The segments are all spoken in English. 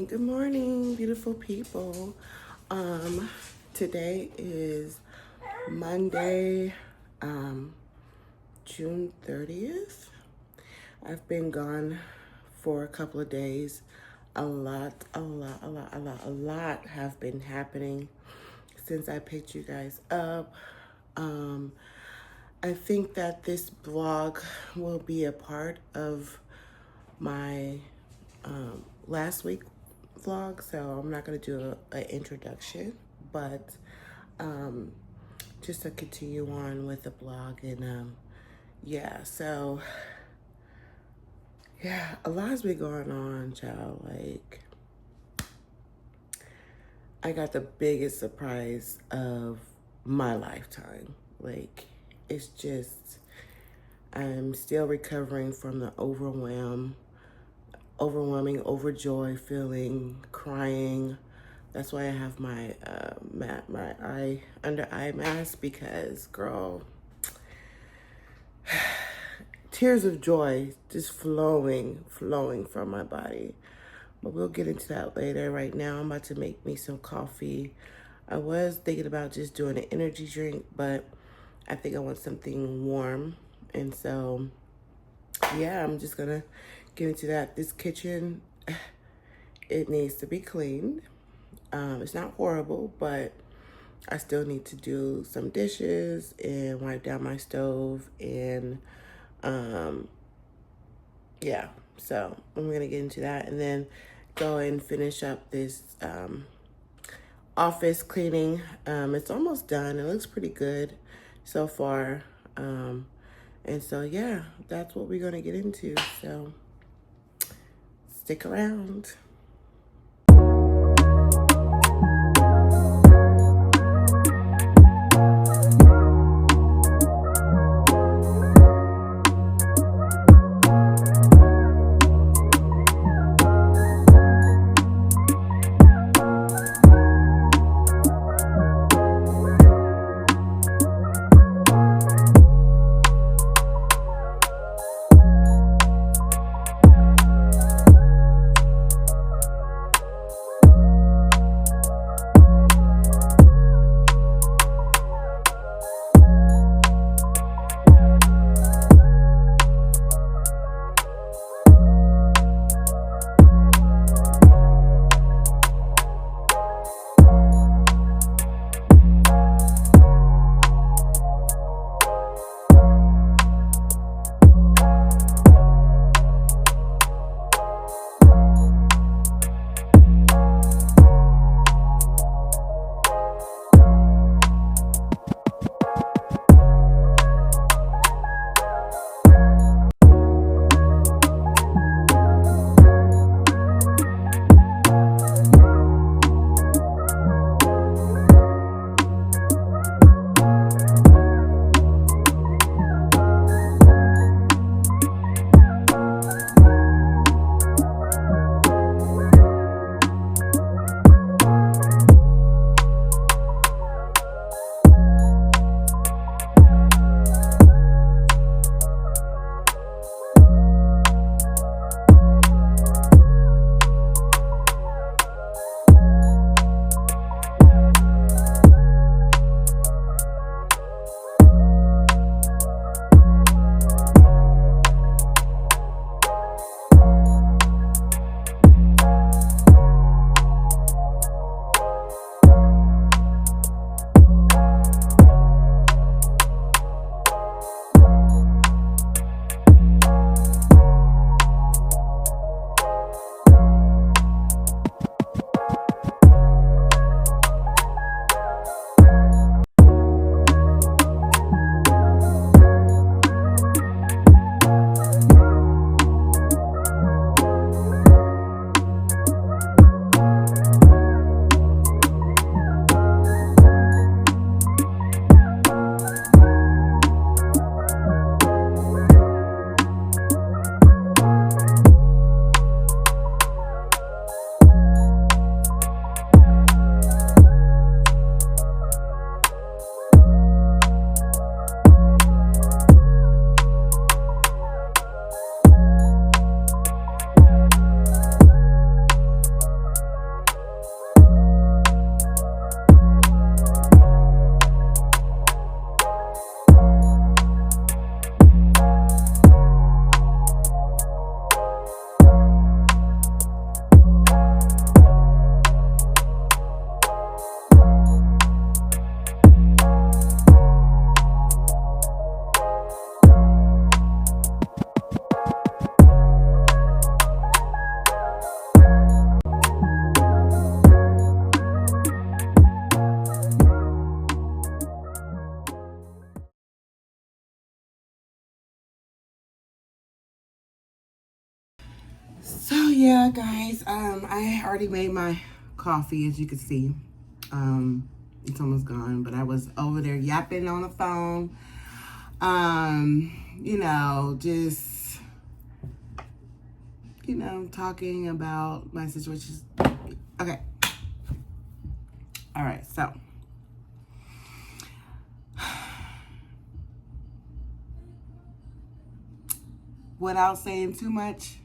Good morning, beautiful people. Today is Monday, June 30th. I've been gone for a couple of days. A lot have been happening since I picked you guys up. I think that this blog will be a part of my last week vlog, so I'm not going to do an introduction, but just to continue on with the blog. And yeah, so yeah, a lot's been going on, child. Like, I got the biggest surprise of my lifetime. Like, it's just, I'm still recovering from the overwhelming, overjoy feeling, crying. That's why I have my under eye mask, because girl, tears of joy just flowing from my body. But we'll get into that later. Right now, I'm about to make me some coffee. I was thinking about just doing an energy drink, but I think I want something warm. And so, yeah, I'm just gonna get into that. This kitchen, it needs to be cleaned. It's not horrible, but I still need to do some dishes and wipe down my stove. And yeah, so I'm gonna get into that and then go and finish up this office cleaning. It's almost done. It looks pretty good so far. And so yeah, that's what we're gonna get into. So stick around. So yeah, guys, I already made my coffee, as you can see. It's almost gone, but I was over there yapping on the phone. Just talking about my situation. Okay. All right, so without saying too much,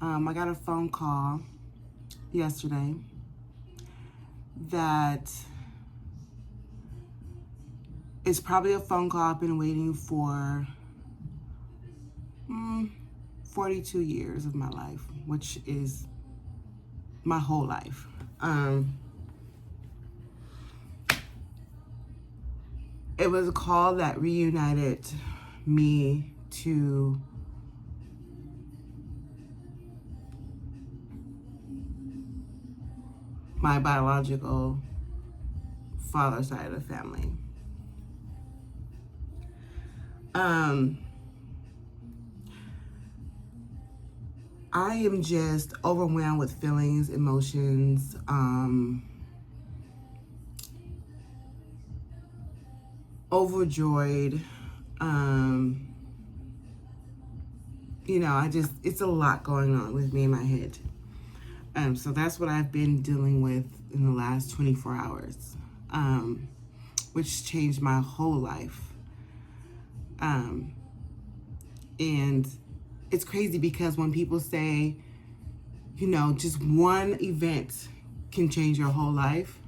I got a phone call yesterday that is probably a phone call I've been waiting for 42 years of my life, which is my whole life. It was a call that reunited me to my biological father side of the family. I am just overwhelmed with feelings, emotions, overjoyed. It's a lot going on with me in my head. So that's what I've been dealing with in the last 24 hours, which changed my whole life. And it's crazy because when people say, just one event can change your whole life,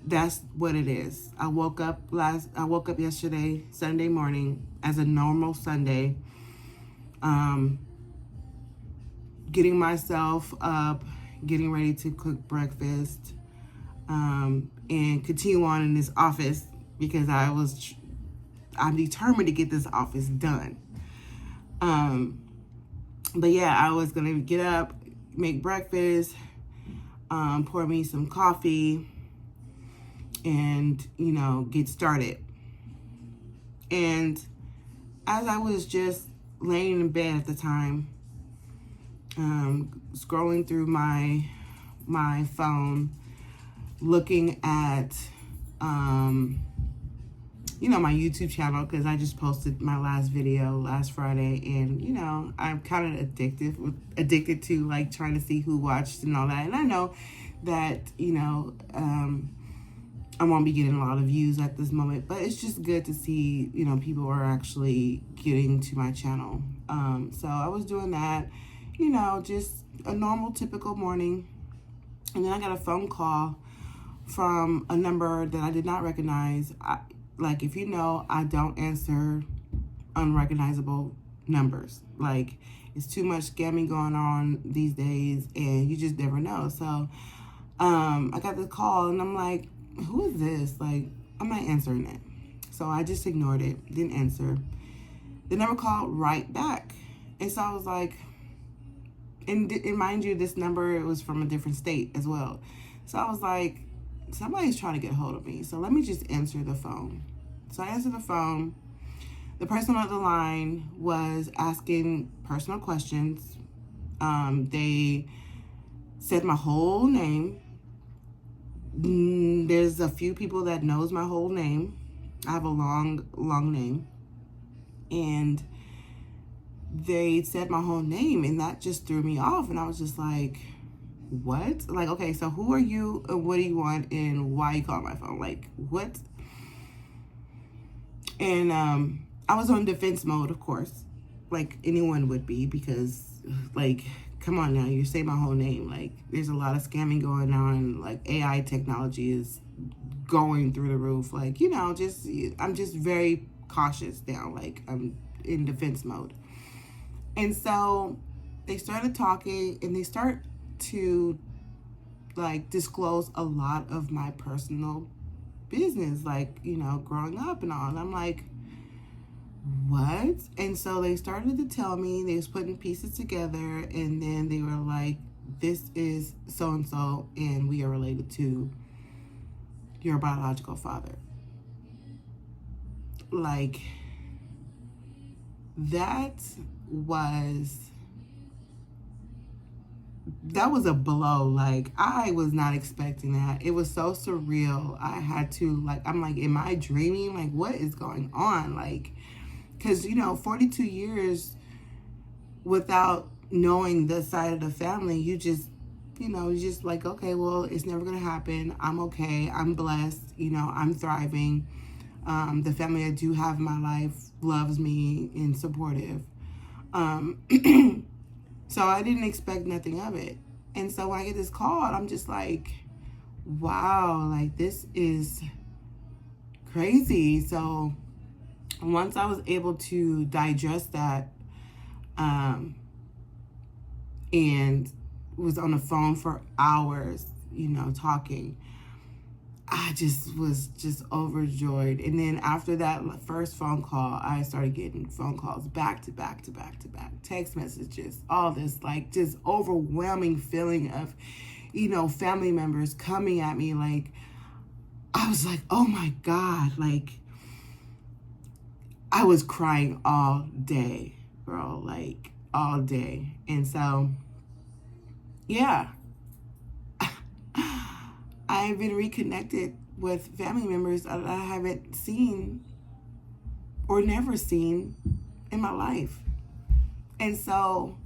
that's what it is. I woke up yesterday, Sunday morning, as a normal Sunday, getting myself up, getting ready to cook breakfast, and continue on in this office because I'm determined to get this office done. But yeah, I was gonna get up, make breakfast, pour me some coffee, and get started. And as I was just laying in bed at the time, scrolling through my phone, looking at my YouTube channel, because I just posted my last video last Friday, and I'm kind of addicted to like trying to see who watched and all that. And I know that I won't be getting a lot of views at this moment, but it's just good to see people are actually getting to my channel. So I was doing that, just a normal typical morning, and then I got a phone call from a number that I did not recognize. If I don't answer unrecognizable numbers. Like, it's too much scamming going on these days, and you just never know. So I got this call, and I'm like, who is this? Like, I'm not answering it. So I just ignored it, didn't answer. The number called right back. And so I was like, and mind you, this number, it was from a different state as well. So I was like, somebody's trying to get a hold of me. So let me just answer the phone. So I answered the phone. The person on the line was asking personal questions. They said my whole name. There's a few people that knows my whole name. I have a long name. And they said my whole name, and that just threw me off. And I was just like, what? Like, okay, so who are you, and what do you want, and why you call my phone? Like, what? And I was on defense mode, of course, like anyone would be, because, like, come on now, you say my whole name. Like, there's a lot of scamming going on. Like, AI technology is going through the roof. Like, I'm just very cautious now. Like, I'm in defense mode. And so they started talking, and they start to like disclose a lot of my personal business, like, growing up and all. And I'm like, what? And so they started to tell me, they was putting pieces together, and then they were like, this is so-and-so, and we are related to your biological father. Like, that was that was a blow. Like, I was not expecting that. It was so surreal. I had to, like, I'm like, am I dreaming? Like, what is going on? Like, because, 42 years without knowing the side of the family, you just, you just like, okay, well, it's never going to happen. I'm okay. I'm blessed. I'm thriving. The family I do have in my life loves me and supportive. So I didn't expect nothing of it. And so when I get this call, I'm just like, wow, like, this is crazy. So once I was able to digest that, and was on the phone for hours, talking, I just was just overjoyed. And then after that first phone call, I started getting phone calls back to back to back to back, text messages, all this, like, just overwhelming feeling of, family members coming at me. Like, I was like, oh my God, like, I was crying all day, bro, like, all day. And so, yeah, I've been reconnected with family members that I haven't seen or never seen in my life. And so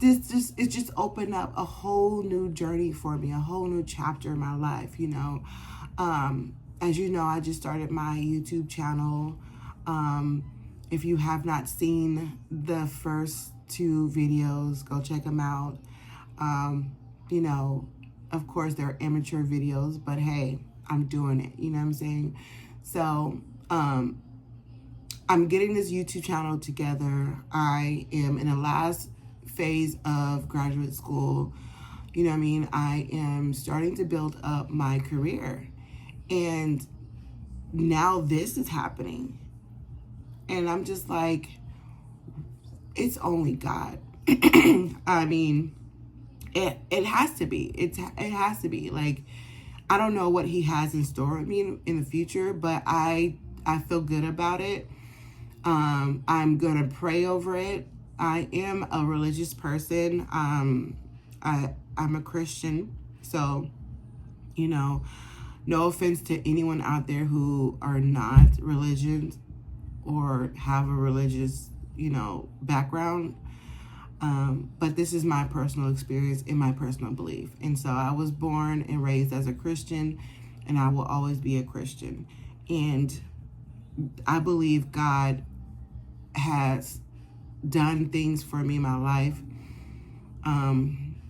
it just opened up a whole new journey for me, a whole new chapter in my life. As you know, I just started my YouTube channel. If you have not seen the first 2 videos, go check them out. Of course, they're amateur videos, but hey, I'm doing it. You know what I'm saying? So, I'm getting this YouTube channel together. I am in the last phase of graduate school. You know what I mean? I am starting to build up my career. And now this is happening. And I'm just like, it's only God. I mean, it has to be. It has to be. Like, I don't know what he has in store with me in the future, but I feel good about it. I'm gonna pray over it. I am a religious person. I'm a Christian, so no offense to anyone out there who are not religious or have a religious background. But this is my personal experience and my personal belief. And so I was born and raised as a Christian, and I will always be a Christian. And I believe God has done things for me in my life.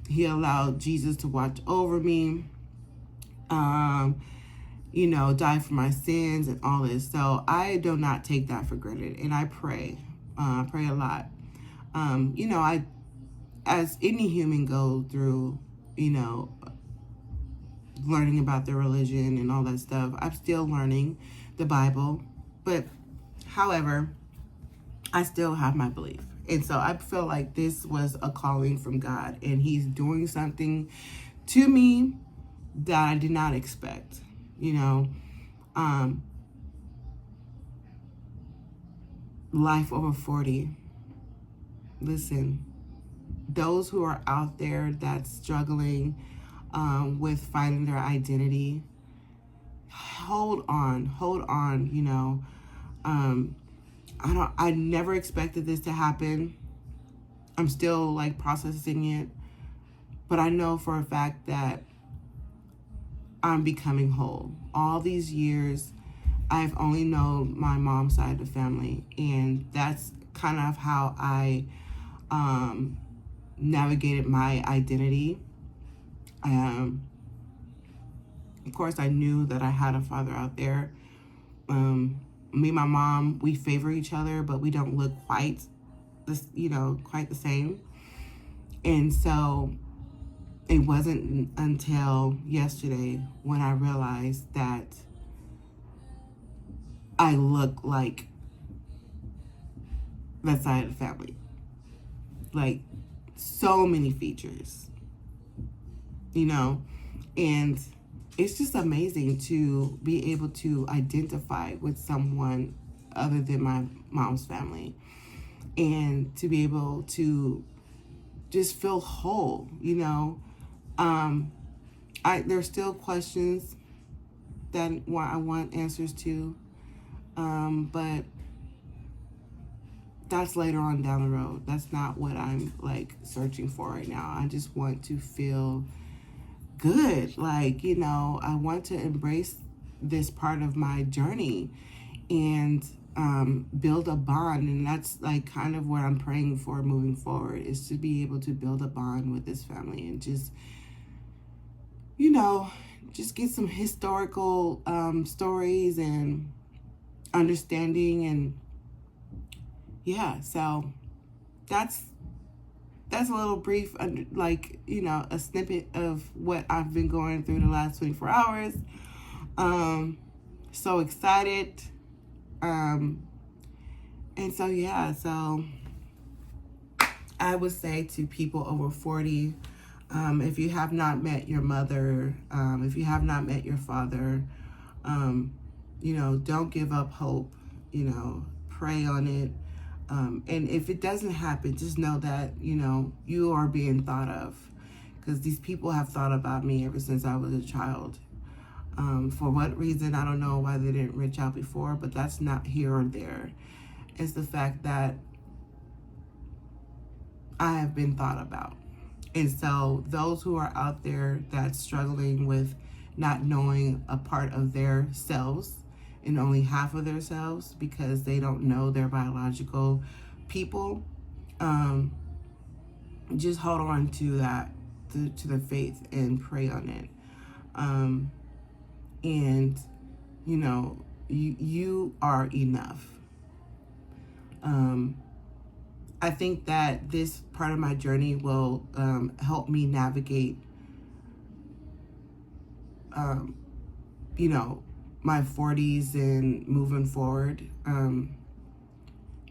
He allowed Jesus to watch over me, die for my sins and all this. So I do not take that for granted. And I pray a lot. I, as any human, go through, learning about their religion and all that stuff. I'm still learning the Bible, but however, I still have my belief. And so I feel like this was a calling from God, and he's doing something to me that I did not expect, life over 40. Listen, those who are out there that's struggling with finding their identity, hold on, I never expected this to happen. I'm still like processing it, but I know for a fact that I'm becoming whole. All these years, I've only known my mom's side of the family, and that's kind of how I navigated my identity. Of course, I knew that I had a father out there. Me and my mom, we favor each other, but we don't look quite the same. And so it wasn't until yesterday when I realized that I look like that side of the family. Like, so many features, and it's just amazing to be able to identify with someone other than my mom's family, and to be able to just feel whole, you know. There's still questions that I want answers to, but that's later on down the road. That's not what I'm like searching for right now. I just want to feel good. Like, you know, I want to embrace this part of my journey and build a bond. And that's like kind of what I'm praying for moving forward, is to be able to build a bond with this family and just, you know, just get some historical stories and understanding. And yeah, so that's a little brief, like, you know, a snippet of what I've been going through the last 24 hours. So excited. And so, yeah, so I would say to people over 40, if you have not met your mother, if you have not met your father, you know, don't give up hope, you know, pray on it. And if it doesn't happen, just know that, you know, you are being thought of, because these people have thought about me ever since I was a child. For what reason, I don't know why they didn't reach out before, but that's not here or there. It's the fact that I have been thought about. And so those who are out there that's struggling with not knowing a part of their selves and only half of their selves because they don't know their biological people, just hold on to that, to the faith, and pray on it. And, you know, you are enough. I think that this part of my journey will help me navigate, you know, my 40s and moving forward,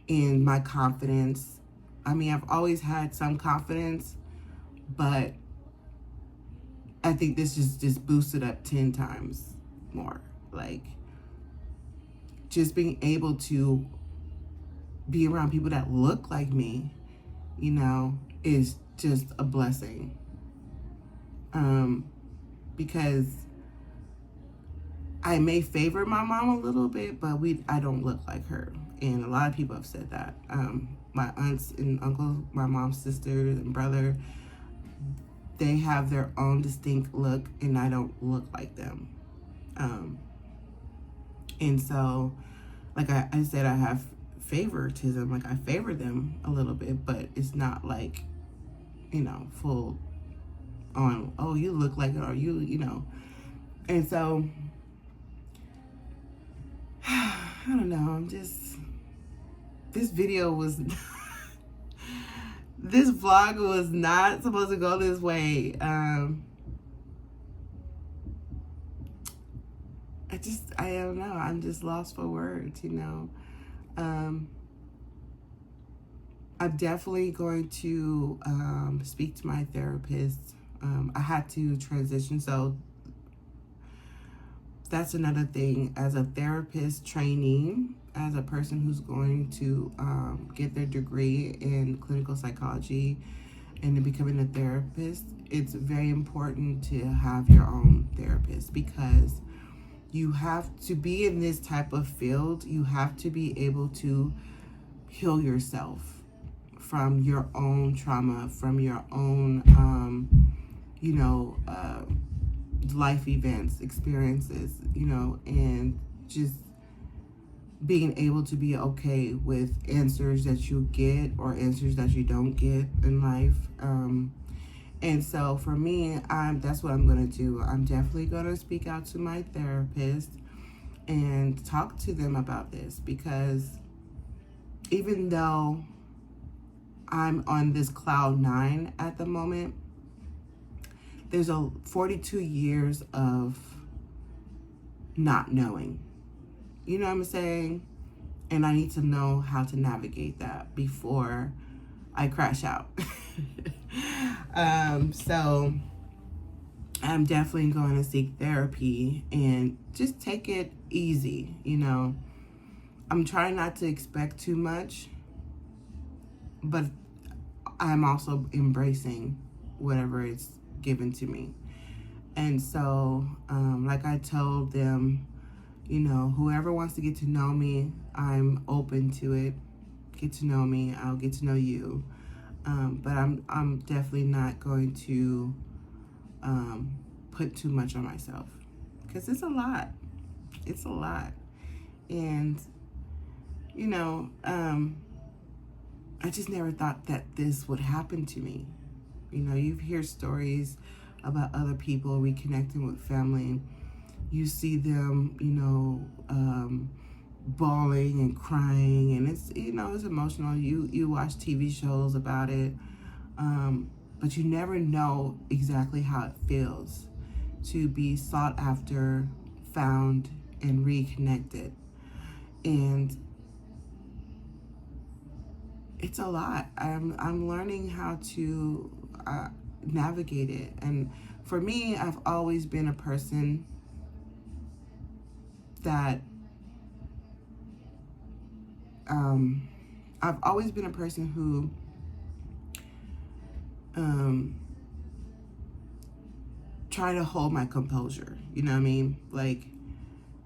in my confidence. I mean, I've always had some confidence, but I think this just boosted up 10 times more. Like, just being able to be around people that look like me, you know, is just a blessing. Because I may favor my mom a little bit, but I don't look like her. And a lot of people have said that. My aunts and uncles, my mom's sister and brother, they have their own distinct look, and I don't look like them. And so, like I said, I have favoritism. Like, I favor them a little bit, but it's not like, you know, full on, oh, you look like it, or you know. And so, I don't know, I'm just, this video was, this vlog was not supposed to go this way. I don't know, I'm just lost for words, you know. I'm definitely going to speak to my therapist. I had to transition, so that's another thing. As a therapist trainee, as a person who's going to get their degree in clinical psychology and in becoming a therapist, it's very important to have your own therapist, because you have to be in this type of field. You have to be able to heal yourself from your own trauma, from your own, you know, life events, experiences, you know, and just being able to be okay with answers that you get or answers that you don't get in life. And so for me, that's what I'm going to do. I'm definitely going to speak out to my therapist and talk to them about this, because even though I'm on this cloud 9 at the moment, there's 42 years of not knowing. You know what I'm saying? And I need to know how to navigate that before I crash out. So I'm definitely going to seek therapy and just take it easy, you know. I'm trying not to expect too much, but I'm also embracing whatever is given to me. And so, like I told them, you know, whoever wants to get to know me, I'm open to it. Get to know me, I'll get to know you. But I'm definitely not going to put too much on myself, because it's a lot. It's a lot. And, you know, I just never thought that this would happen to me. You know, you hear stories about other people reconnecting with family. You see them, you know, bawling and crying, and it's, you know, it's emotional. You watch TV shows about it, but you never know exactly how it feels to be sought after, found, and reconnected. And it's a lot. I'm learning how to navigate it. And for me, I've always been a person that I've always been a person who try to hold my composure. You know what I mean? Like,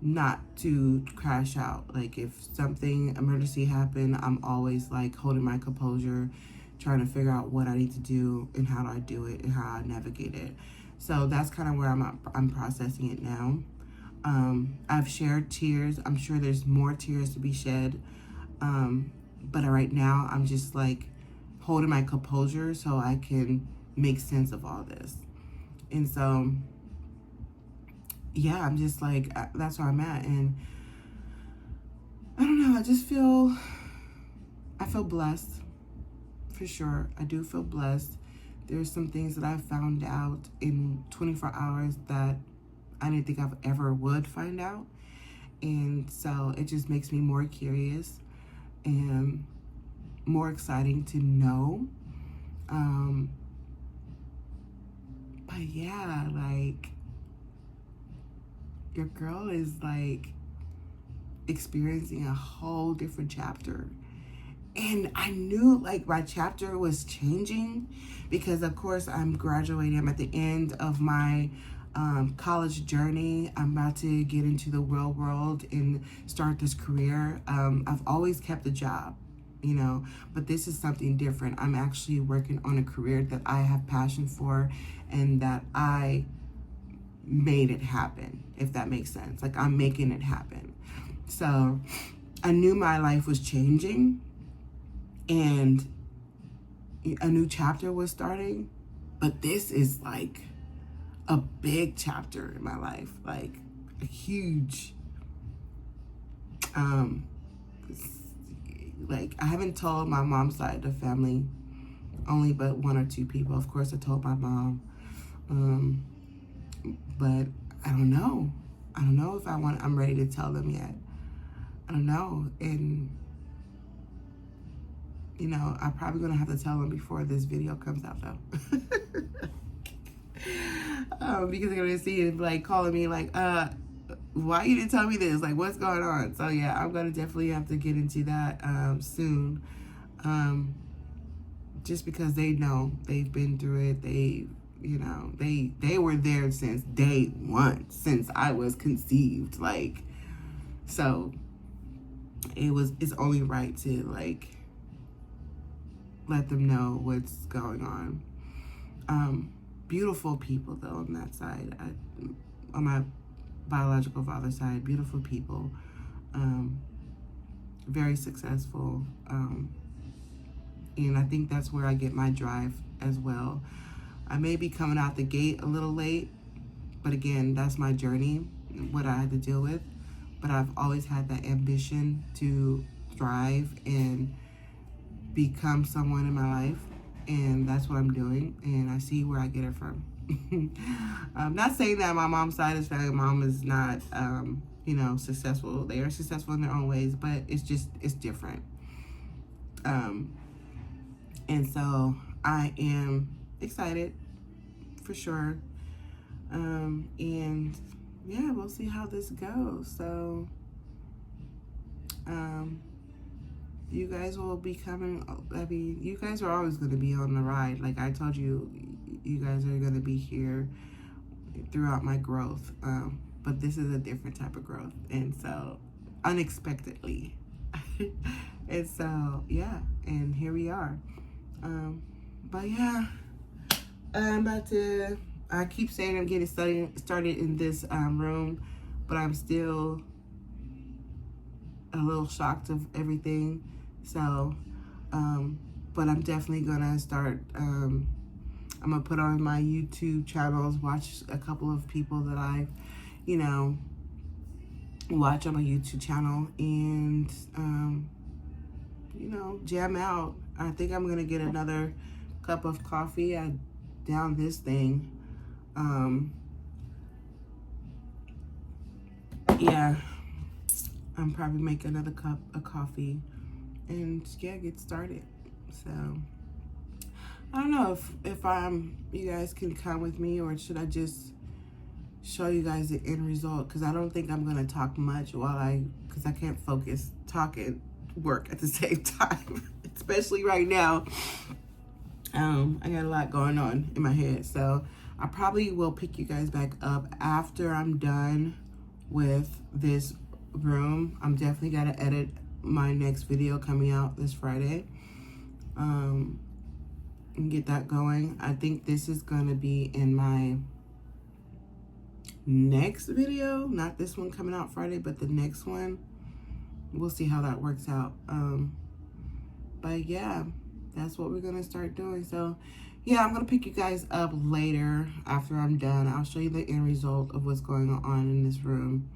not to crash out. Like, if something emergency happened, I'm always like holding my composure, trying to figure out what I need to do and how do I do it and how I navigate it. So that's kind of where I'm processing it now. I've shared tears. I'm sure there's more tears to be shed. But right now I'm just like holding my composure so I can make sense of all this. And so, yeah, I'm just like, that's where I'm at. And I don't know, I feel blessed, for sure. I do feel blessed. There's some things that I found out in 24 hours that I didn't think I've ever would find out. And so it just makes me more curious and more exciting to know. But yeah, like, your girl is like experiencing a whole different chapter. And I knew like my chapter was changing because, of course, I'm graduating. I'm at the end of my college journey. I'm about to get into the real world and start this career. I've always kept a job, you know, but this is something different. I'm actually working on a career that I have passion for and that I made it happen, if that makes sense. Like, I'm making it happen. So I knew my life was changing and a new chapter was starting, but this is like a big chapter in my life, like a huge, like, I haven't told my mom's side of the family, only but one or two people. Of course, I told my mom, but I don't know. I don't know if I'm ready to tell them yet. I don't know. And, you know, I'm probably gonna have to tell them before this video comes out though. Because they're gonna see it like calling me like, why you didn't tell me this? Like, what's going on? So yeah, I'm gonna definitely have to get into that soon. Just because they know, they've been through it. They, you know, they were there since day one, since I was conceived. Like, so it's only right to like let them know what's going on. Beautiful people though on that side. On my biological father's side, beautiful people, very successful, and I think that's where I get my drive as well. I may be coming out the gate a little late, but again, that's my journey, what I had to deal with. But I've always had that ambition to thrive and become someone in my life, and that's what I'm doing, and I see where I get it from. I'm not saying that my mom's side is family. Mom is not, you know, successful. They are successful in their own ways, but it's different. And so I am excited for sure. And yeah, we'll see how this goes. So, you guys will be coming. I mean, you guys are always going to be on the ride. Like I told you, you guys are going to be here throughout my growth. But this is a different type of growth. And so, unexpectedly. And so, yeah. And here we are. But yeah, I'm about to, I keep saying I'm getting started in this room, but I'm still a little shocked of everything. So, but I'm definitely gonna start, I'm gonna put on my YouTube channels, watch a couple of people that I, you know, watch on my YouTube channel, and, you know, jam out. I think I'm gonna get another cup of coffee. I down this thing. Yeah, I'm probably make another cup of coffee and yeah, get started. So I don't know if you guys can come with me, or should I just show you guys the end result? Because I don't think I'm gonna talk much because I can't focus, talk and work at the same time, especially right now. I got a lot going on in my head, so I probably will pick you guys back up after I'm done with this room. I'm definitely gotta edit my next video coming out this Friday, and get that going. I think this is gonna be in my next video, not this one coming out Friday, but the next one. We'll see how that works out. But yeah, that's what we're gonna start doing. So yeah, I'm gonna pick you guys up later after I'm done. I'll show you the end result of what's going on in this room.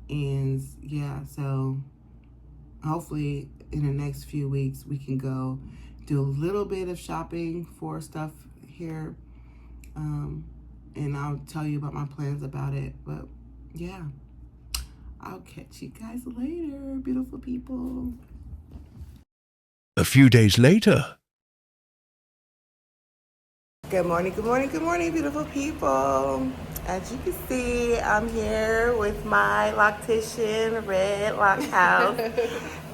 And yeah, so hopefully in the next few weeks we can go do a little bit of shopping for stuff here. And I'll tell you about my plans about it. But yeah, I'll catch you guys later, beautiful people. A few days later. Good morning, good morning, good morning, beautiful people. As you can see, I'm here with my Loctician Red Lock House.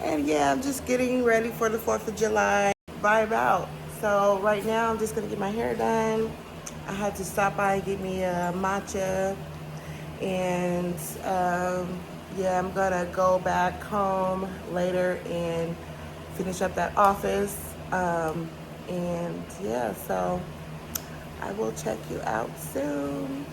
And yeah, I'm just getting ready for the 4th of July vibe out. So right now, I'm just gonna get my hair done. I had to stop by and get me a matcha. And yeah, I'm gonna go back home later and finish up that office. And yeah, so I will check you out soon.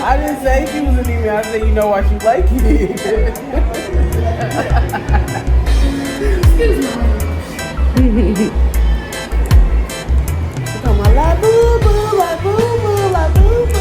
I didn't say she was an email. I said, you know why she like it. Excuse me. Come on, la boo boo, la boo boo, la boo boo.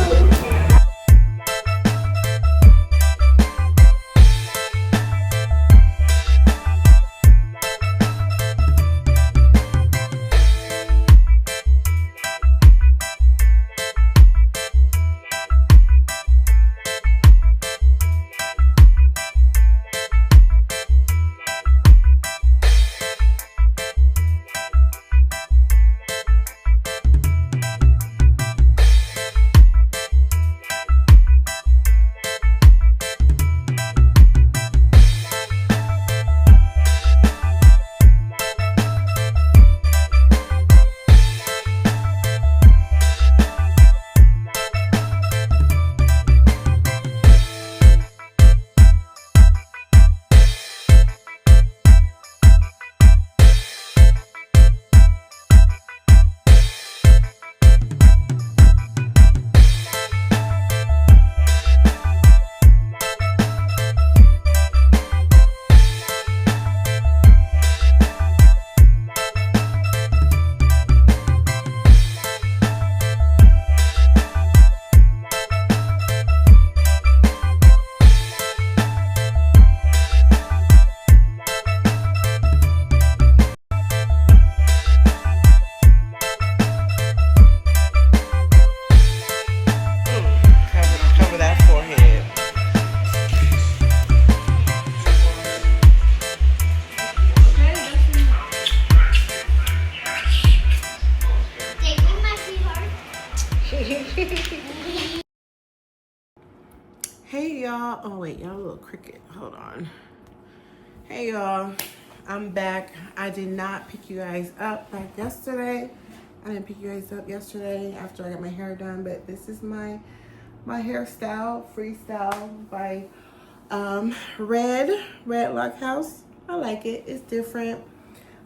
Hey y'all. Oh wait, y'all a little cricket. Hold on. Hey y'all. I'm back. I did not pick you guys up like yesterday. I didn't pick you guys up yesterday after I got my hair done, but this is my hairstyle, freestyle by Red Lock House. I like it. It's different.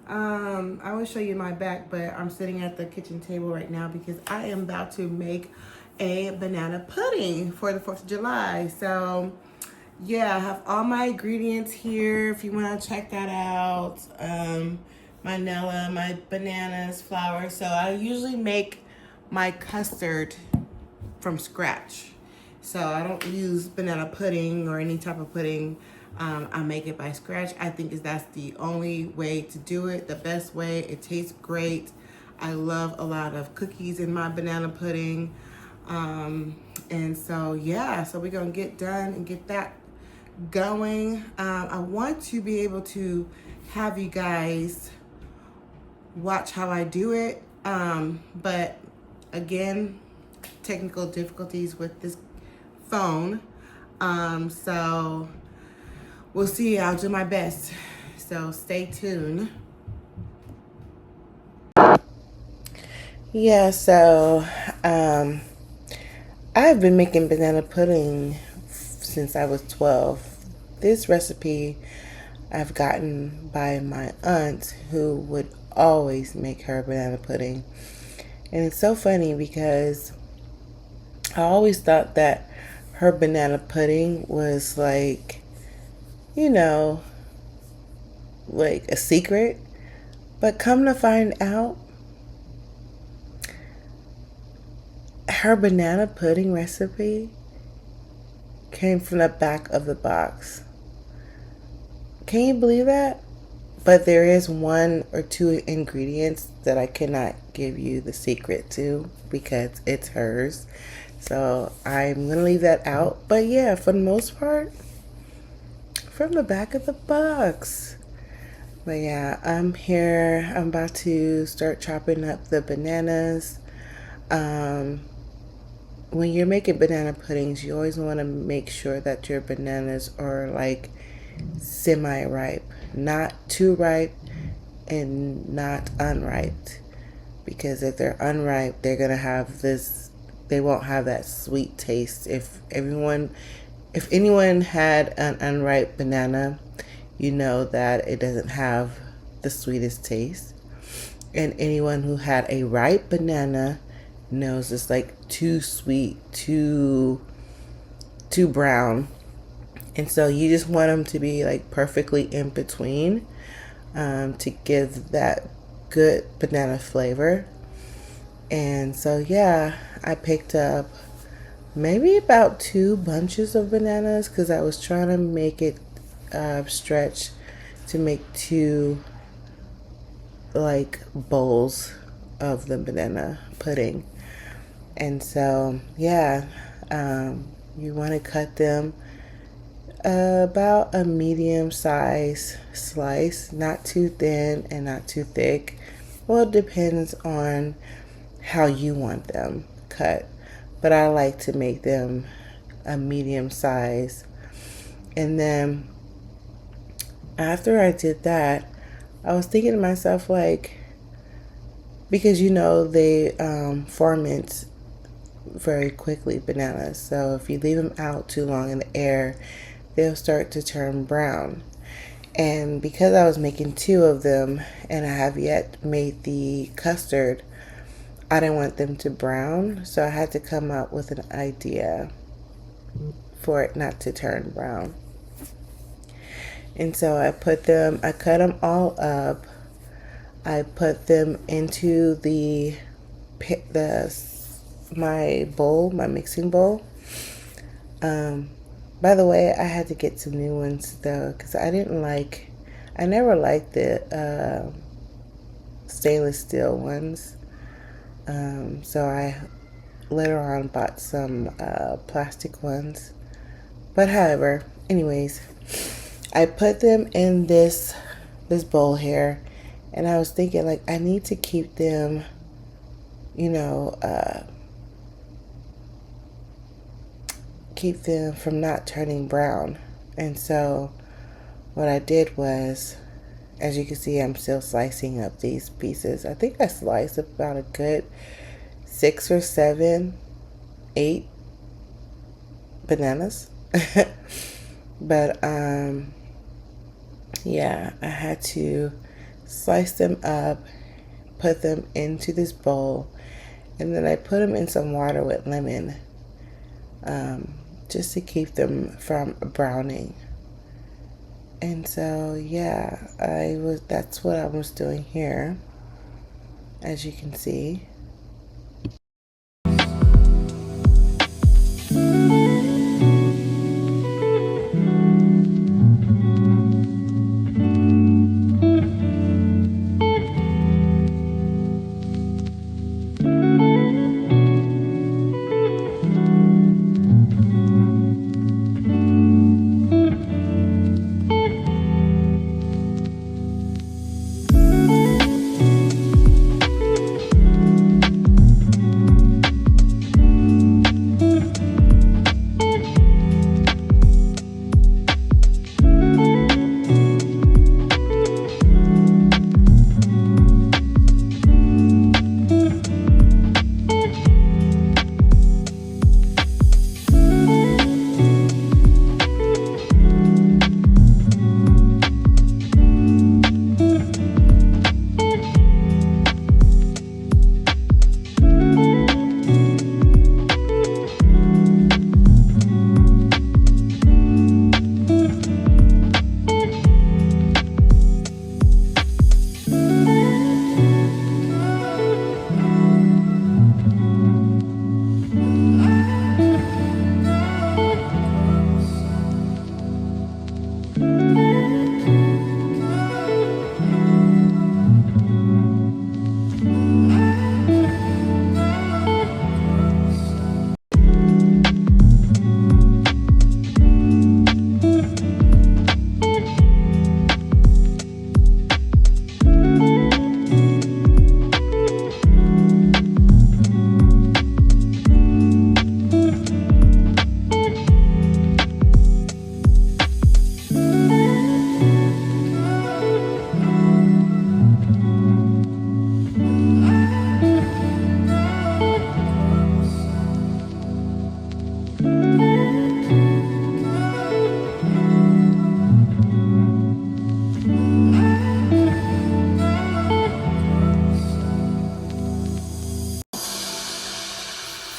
I will show you my back, but I'm sitting at the kitchen table right now because I am about to make a banana pudding for the 4th of July. So yeah, I have all my ingredients here if you want to check that out. My Nella, my bananas, flour. So I usually make my custard from scratch. So I don't use banana pudding or any type of pudding. I make it by scratch. I think that's the only way to do it, the best way. It tastes great. I love a lot of cookies in my banana pudding. And so, yeah, so we're going to get done and get that going. I want to be able to have you guys watch how I do it. But again, technical difficulties with this phone. So we'll see. I'll do my best. So stay tuned. Yeah, so I've been making banana pudding since I was 12. This recipe I've gotten by my aunt who would always make her banana pudding. And it's so funny because I always thought that her banana pudding was like, you know, like a secret. But come to find out, her banana pudding recipe came from the back of the box. Can you believe that? But there is one or two ingredients that I cannot give you the secret to because it's hers. So I'm going to leave that out. But yeah, for the most part, from the back of the box. But yeah, I'm here. I'm about to start chopping up the bananas. When you're making banana puddings, you always want to make sure that your bananas are like semi-ripe, not too ripe and not unripe. Because if they're unripe, they're gonna have this. They won't have that sweet taste. If anyone had an unripe banana, you know that it doesn't have the sweetest taste. And anyone who had a ripe banana knows it's like too sweet, too brown. And so you just want them to be like perfectly in between to give that good banana flavor. And so yeah, I picked up maybe about 2 bunches of bananas because I was trying to make it stretch to make 2 like bowls of the banana pudding. And so yeah, you want to cut them about a medium size slice, not too thin and not too thick. Well, it depends on how you want them cut, but I like to make them a medium size. And then after I did that, I was thinking to myself, like, because they ferment very quickly, bananas. So if you leave them out too long in the air, they'll start to turn brown. And because I was making 2 of them and I have yet made the custard, I didn't want them to brown, so I had to come up with an idea for it not to turn brown. And so I cut them all up. I put them into my bowl, my mixing bowl. By the way, I had to get some new ones though, because I never liked the stainless steel ones. So I later on bought some plastic ones. But however, anyways, I put them in this bowl here, and I was thinking like I need to keep them, keep them from not turning brown. And so what I did was, as you can see, I'm still slicing up these pieces. I think I sliced about a good 6 or 7, 8 bananas. But yeah, I had to slice them up, put them into this bowl, and then I put them in some water with lemon, just to keep them from browning. And so yeah, that's what I was doing here, as you can see.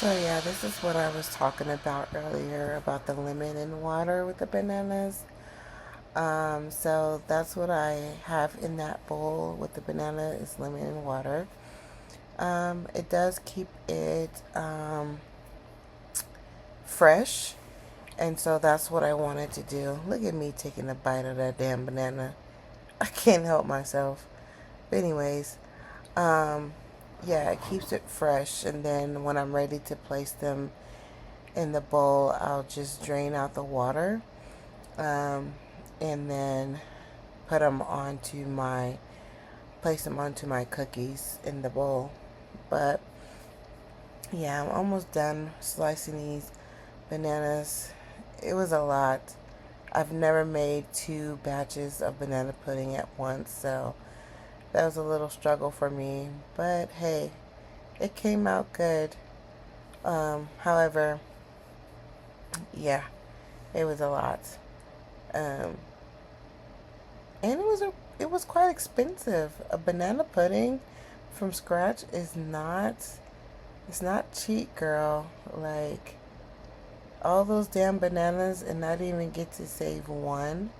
So yeah, this is what I was talking about earlier about the lemon and water with the bananas. So that's what I have in that bowl with the banana is lemon and water. It does keep it fresh, and so that's what I wanted to do. Look at me taking a bite of that damn banana. I can't help myself. But anyways, um, yeah, it keeps it fresh, and then when I'm ready to place them in the bowl, I'll just drain out the water, and then put them onto my place them onto my cookies in the bowl. But yeah, I'm almost done slicing these bananas. It was a lot. I've never made 2 batches of banana pudding at once, so that was a little struggle for me. But hey, it came out good. However, yeah, it was a lot. Um, and it was quite expensive. A banana pudding from scratch is not it's not cheap, girl. Like all those damn bananas and not even get to save one.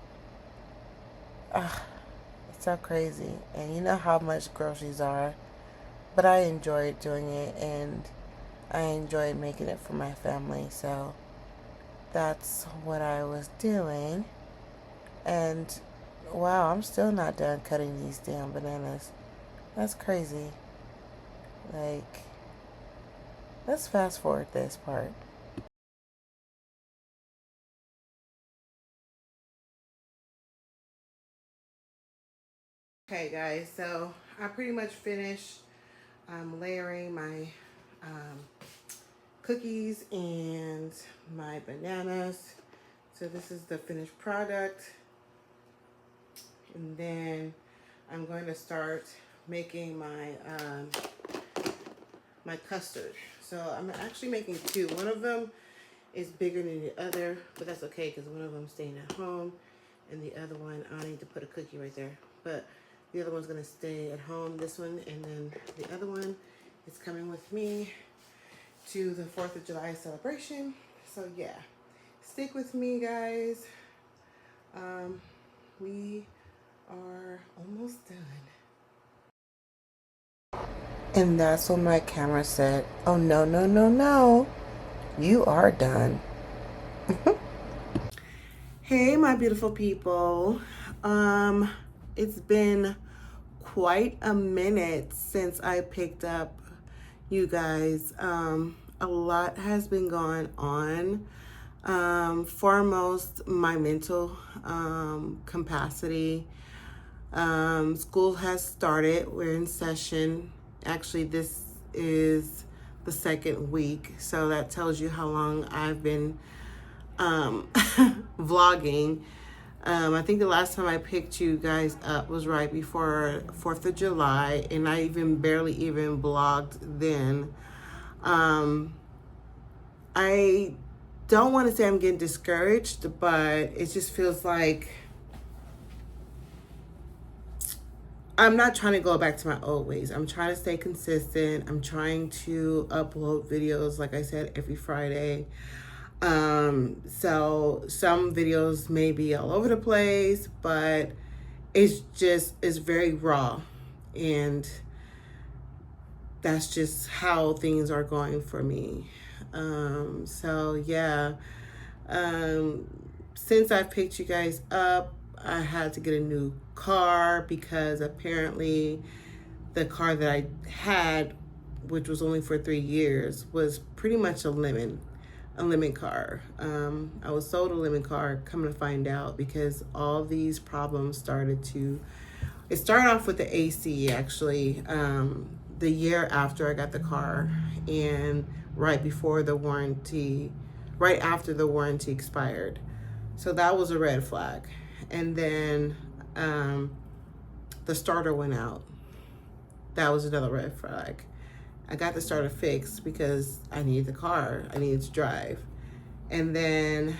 Ugh, it's so crazy. And you know how much groceries are. But I enjoyed doing it, and I enjoyed making it for my family. So that's what I was doing. And wow, I'm still not done cutting these damn bananas. That's crazy. Like, let's fast forward this part. Okay, guys, so I pretty much finished layering my um, cookies and my bananas. So this is the finished product. And then I'm going to start making my custard. So I'm actually making two. One of them is bigger than the other, but that's okay because one of them staying at home, and the other one, I need to put a cookie right there. But the other one's gonna stay at home, this one, and then the other one is coming with me to the 4th of July celebration. So yeah, stick with me, guys. We are almost done. And that's when my camera said, oh no, no, no, no, you are done. Hey, my beautiful people. It's been quite a minute since I picked up you guys. A lot has been going on. Foremost, my mental capacity. School has started. We're in session. Actually, this is the second week, so that tells you how long I've been vlogging. I think the last time I picked you guys up was right before 4th of July, and I barely even vlogged then. I don't want to say I'm getting discouraged, but it just feels like I'm not trying to go back to my old ways. I'm trying to stay consistent. I'm trying to upload videos, like I said, every Friday. So some videos may be all over the place, but it's very raw, and that's just how things are going for me. So yeah, since I picked you guys up, I had to get a new car because apparently the car that I had, which was only for 3 years, was pretty much a lemon car. I was sold a lemon car, coming to find out, because all these problems it started off with the AC actually, the year after I got the car, and right after the warranty expired. So that was a red flag. And then the starter went out. That was another red flag. I got the starter fixed because I needed the car. I needed to drive. And then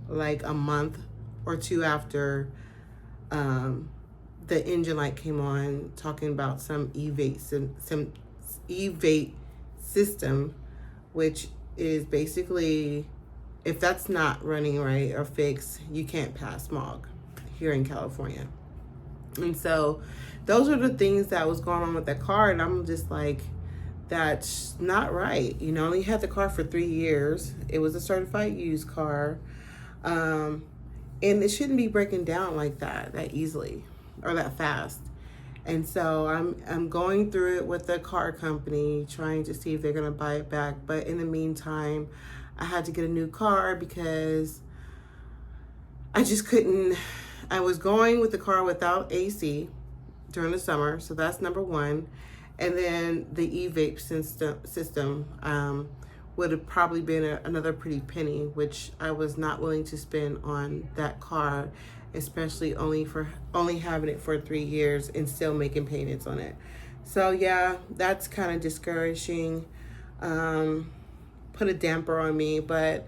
like a month or two after, the engine light came on, talking about some e-vate system, which is basically, if that's not running right or fixed, you can't pass smog here in California. And so those are the things that was going on with that car. And I'm just like, that's not right. You know, only had the car for 3 years. It was a certified used car. And it shouldn't be breaking down like that easily or that fast. And so I'm going through it with the car company, trying to see if they're gonna buy it back. But in the meantime, I had to get a new car because I just couldn't. I was going with the car without AC during the summer, so that's number one. And then the e-vape system would have probably been another pretty penny, which I was not willing to spend on that car, especially only having it for 3 years and still making payments on it. So yeah, that's kind of discouraging. Put a damper on me, but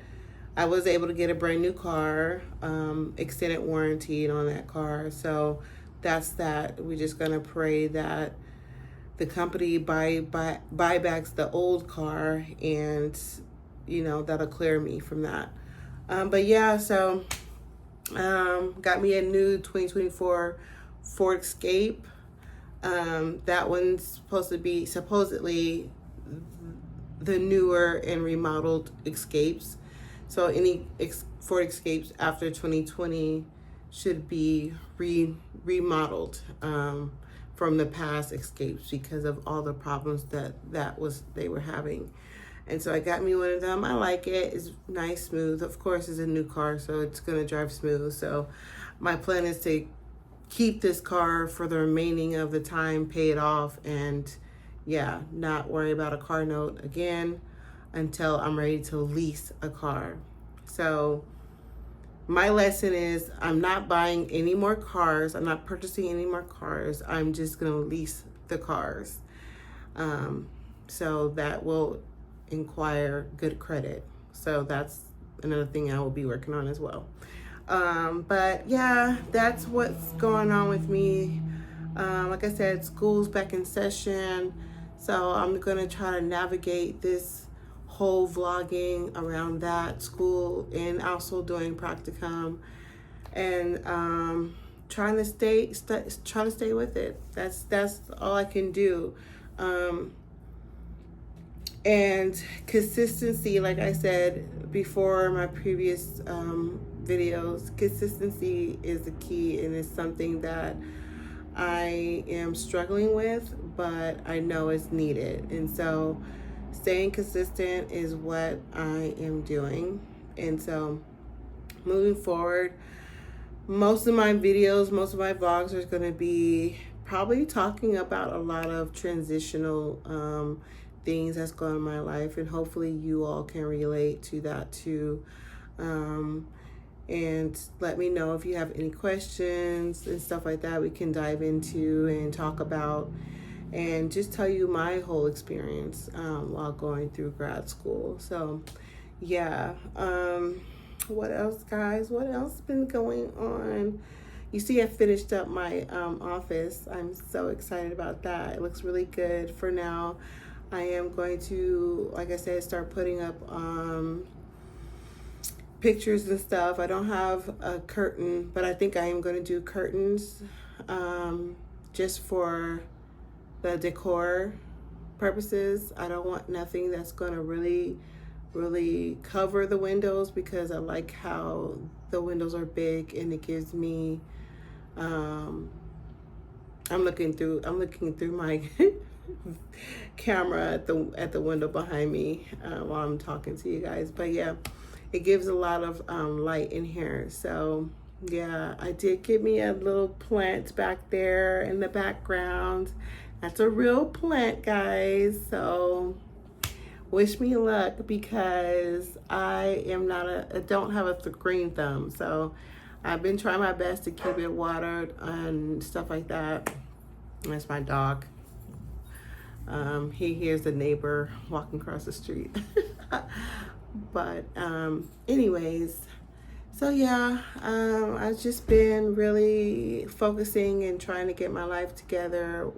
I was able to get a brand new car, extended warranty on that car. So that's that. We're just gonna pray that the company buybacks the old car, and that'll clear me from that. But yeah, so got me a new 2024 Ford Escape. That one's supposed to be supposedly the newer and remodeled Escapes. So any Ford Escapes after 2020 should be remodeled from the past Escapes because of all the problems they were having. And so I got me one of them. I like it. It's nice, smooth. Of course, it's a new car, so it's gonna drive smooth. So my plan is to keep this car for the remaining of the time, pay it off, and yeah, not worry about a car note again. until I'm ready to lease a car. So my lesson is I'm not buying any more cars. I'm not purchasing any more cars. I'm just going to lease the cars. So that will inquire good credit. So that's another thing I will be working on as well. But yeah, that's what's going on with me. Like I said, school's back in session. So I'm going to try to navigate this whole vlogging around that, school, and also doing practicum, and trying to stay with it. That's all I can do. And consistency, like I said before, my previous videos, consistency is the key, and it's something that I am struggling with, but I know it's needed. And so staying consistent is what I am doing. And so moving forward, most of my videos, most of my vlogs are going to be probably talking about a lot of transitional things that's going on in my life, and hopefully you all can relate to that too. And let me know if you have any questions and stuff like that we can dive into and talk about, and just tell you my whole experience while going through grad school. So yeah, what else, guys? What else been going on? You see, I finished up my office. I'm so excited about that. It looks really good for now. I am going to, like I said, start putting up pictures and stuff. I don't have a curtain, but I think I am going to do curtains just for the decor purposes. I don't want nothing that's going to really cover the windows, because I like how the windows are big and it gives me I'm looking through my camera at the window behind me while I'm talking to you guys. But yeah, it gives a lot of light in here. So yeah, I did get me a little plant back there in the background. That's a real plant, guys. So wish me luck, because I don't have a green thumb. So I've been trying my best to keep it watered and stuff like that. That's my dog. He hears the neighbor walking across the street. But anyways, so yeah, I've just been really focusing and trying to get my life together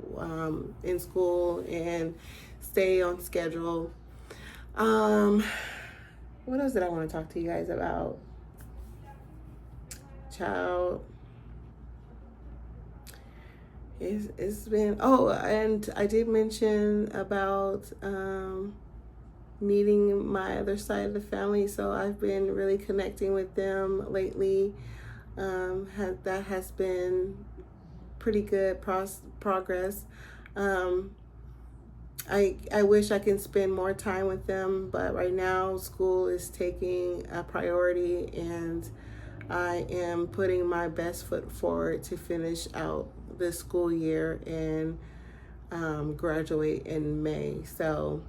in school and stay on schedule. What else did I want to talk to you guys about? Child, it's been, oh, and I did mention about meeting my other side of the family. So I've been really connecting with them lately. That has been pretty good progress. I wish I can spend more time with them, but right now school is taking a priority, and I am putting my best foot forward to finish out this school year and graduate in May. So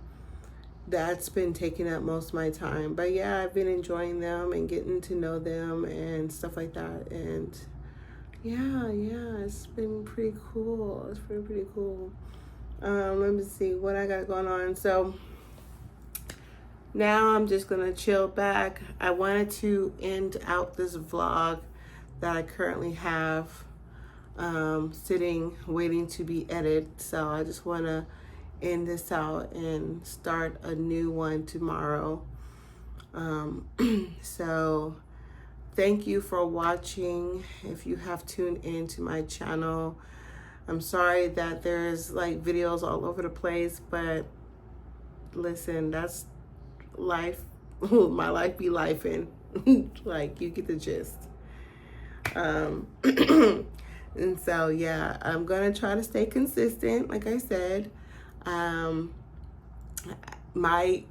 that's been taking up most of my time. But yeah, I've been enjoying them and getting to know them and stuff like that. And yeah, it's been pretty cool. It's been pretty cool. Let me see what I got going on. So now I'm just gonna chill back. I wanted to end out this vlog that I currently have sitting waiting to be edited. So I just want to end this out and start a new one tomorrow. So thank you for watching. If you have tuned into my channel, I'm sorry that there's like videos all over the place, but listen, that's life. My life be lifing. Like, you get the gist. And so yeah, I'm gonna try to stay consistent, like I said. My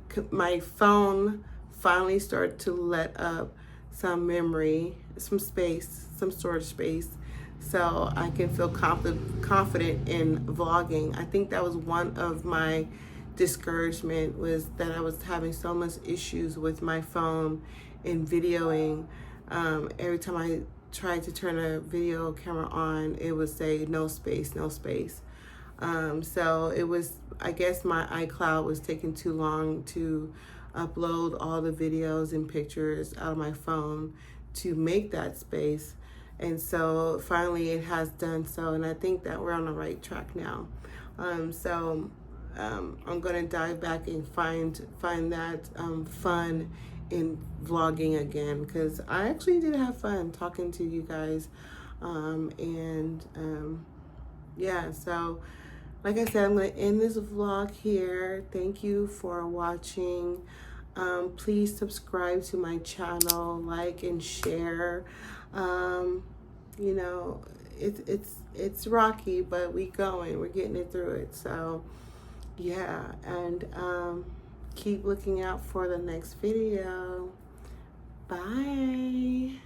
phone finally started to let up some memory, some space, some storage space, so I can feel confident in vlogging. I think that was one of my discouragement was that I was having so much issues with my phone in videoing. Every time I tried to turn a video camera on, it would say no space, no space. So it was, I guess my iCloud was taking too long to upload all the videos and pictures out of my phone to make that space. And so finally it has done so, and I think that we're on the right track now. I'm gonna dive back and find that fun in vlogging again, because I actually did have fun talking to you guys. Yeah, so like I said, I'm going to end this vlog here. Thank you for watching. Please subscribe to my channel, like and share. You know, it's rocky, but we're getting it through it. So yeah, and keep looking out for the next video. Bye.